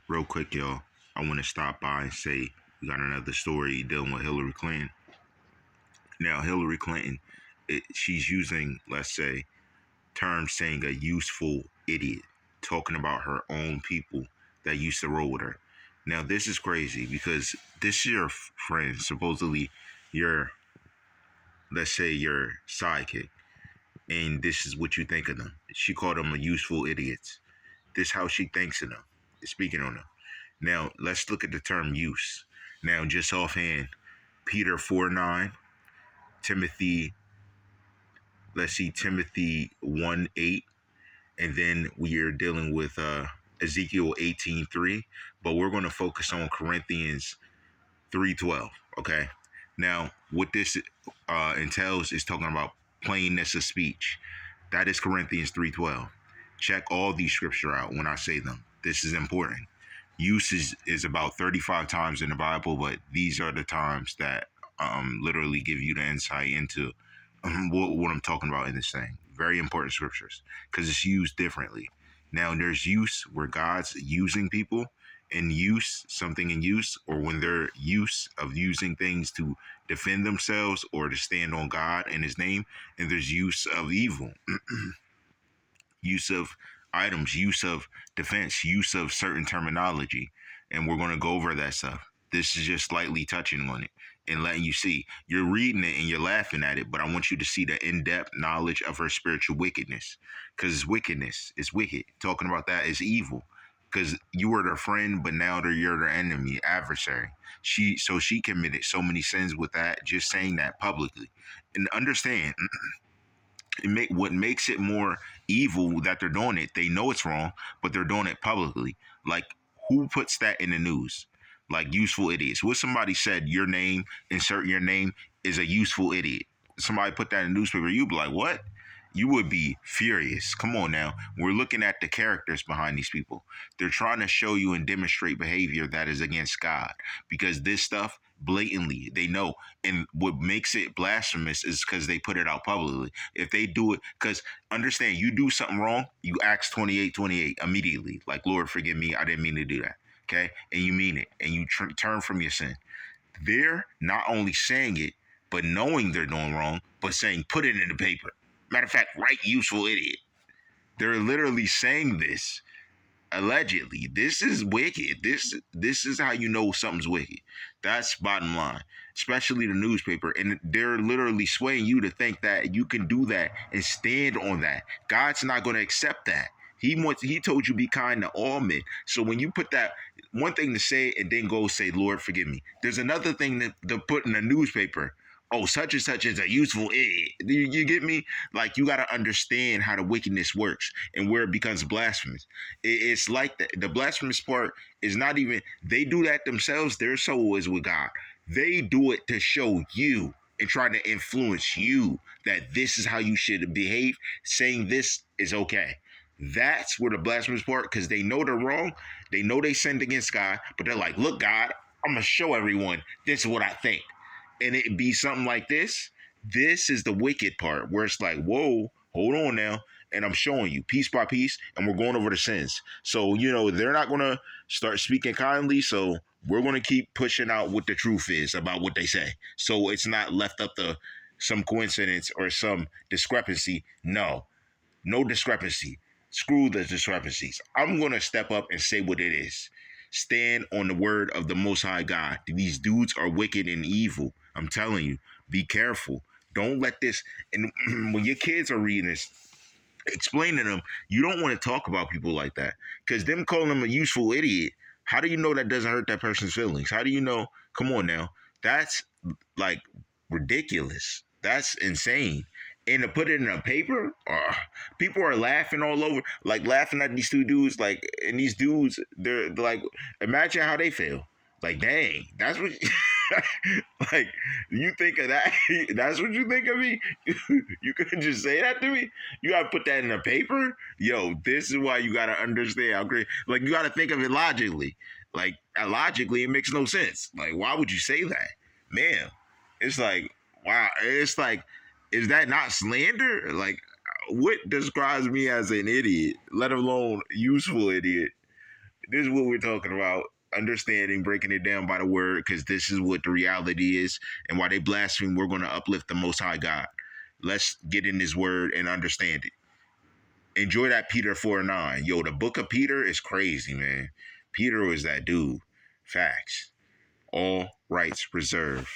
Real quick, y'all, I want to stop by and say we got another story dealing with Hillary Clinton. Now, Hillary Clinton, she's using, let's say, terms saying a useful idiot, talking about her own people that used to roll with her. Now, this is crazy because this is your friend, supposedly your, let's say, your sidekick, and this is what you think of them. She called them a useful idiots. This is how she thinks of them, speaking on them. Now, let's look at the term use. Now, just offhand, Peter 4:9, Timothy, let's see, Timothy 1:8, and then we are dealing with Ezekiel 18:3, but we're going to focus on Corinthians 3:12, okay? Now, what this entails is talking about plainness of speech. That is Corinthians 3:12. Check all these scripture out when I say them. This is important. Use is about 35 times in the Bible, but these are the times that literally give you the insight into what I'm talking about in this thing. Very important scriptures because it's used differently. Now, there's use where God's using people, and use, something in use, or when they're use of using things to defend themselves or to stand on God and his name, and there's use of evil. Use of items, use of defense, use of certain terminology. And we're going to go over that stuff. This is just slightly touching on it and letting you see. You're reading it and you're laughing at it, but I want you to see the in-depth knowledge of her spiritual wickedness. Because it's wickedness. It's wicked. Talking about that is evil. Because you were their friend, but now you're their enemy, adversary. She committed so many sins with that, just saying that publicly. And understand, what makes it more evil that they're doing it. They know it's wrong, but they're doing it publicly. Like, who puts that in the news? Like, useful idiots. What somebody said, your name, insert your name, is a useful idiot. Somebody put that in the newspaper, you'd be like, what? You would be furious. Come on now. We're looking at the characters behind these people. They're trying to show you and demonstrate behavior that is against God, because this stuff blatantly they know. And what makes it blasphemous is because they put it out publicly. If they do it, because understand, you do something wrong, you Acts 28:28 immediately. Like, Lord, forgive me. I didn't mean to do that. Okay. And you mean it. And you turn from your sin. They're not only saying it, but knowing they're doing wrong, but saying, put it in the paper. Matter of fact, right, useful idiot. They're literally saying this. Allegedly. This is wicked. This is how you know something's wicked. That's bottom line. Especially the newspaper. And they're literally swaying you to think that you can do that and stand on that. God's not going to accept that. He told you be kind to all men. So when you put that, one thing to say and then go say, Lord, forgive me. There's another thing to put in the newspaper. Oh, such and such is a useful idiot. You get me? Like, you got to understand how the wickedness works and where it becomes blasphemous. It's like the blasphemous part is not even, they do that themselves. Their soul is with God. They do it to show you and try to influence you that this is how you should behave. Saying this is okay. That's where the blasphemous part, because they know they're wrong. They know they sinned against God, but they're like, look, God, I'm going to show everyone this is what I think. And it be something like this. This is the wicked part where it's like, whoa, hold on now. And I'm showing you piece by piece, and we're going over the sins. So, they're not going to start speaking kindly. So we're going to keep pushing out what the truth is about what they say. So it's not left up to some coincidence or some discrepancy. No discrepancy. Screw the discrepancies. I'm going to step up and say what it is. Stand on the word of the Most High God. These dudes are wicked and evil. I'm telling you, be careful. Don't let this, and when your kids are reading this, explain to them, you don't want to talk about people like that. Because them calling them a useful idiot, how do you know that doesn't hurt that person's feelings? How do you know? Come on now. That's like ridiculous. That's insane. And to put it in a paper, people are laughing all over, like laughing at these two dudes. Like, and these dudes, they're like, imagine how they feel. Like, dang, that's what, like, you think of that? That's what you think of me? You couldn't just say that to me? You got to put that in a paper? Yo, this is why you got to understand how great, like, you got to think of it logically. Like, logically, it makes no sense. Like, why would you say that? Man, it's like, wow, it's like, is that not slander? Like, what describes me as an idiot, let alone useful idiot? This is what we're talking about. Understanding, breaking it down by the word, because this is what the reality is. And while they blaspheme, we're going to uplift the Most High God. Let's get in His word and understand it. Enjoy that Peter 4:9. Yo, the book of Peter is crazy, man. Peter was that dude. Facts. All rights reserved.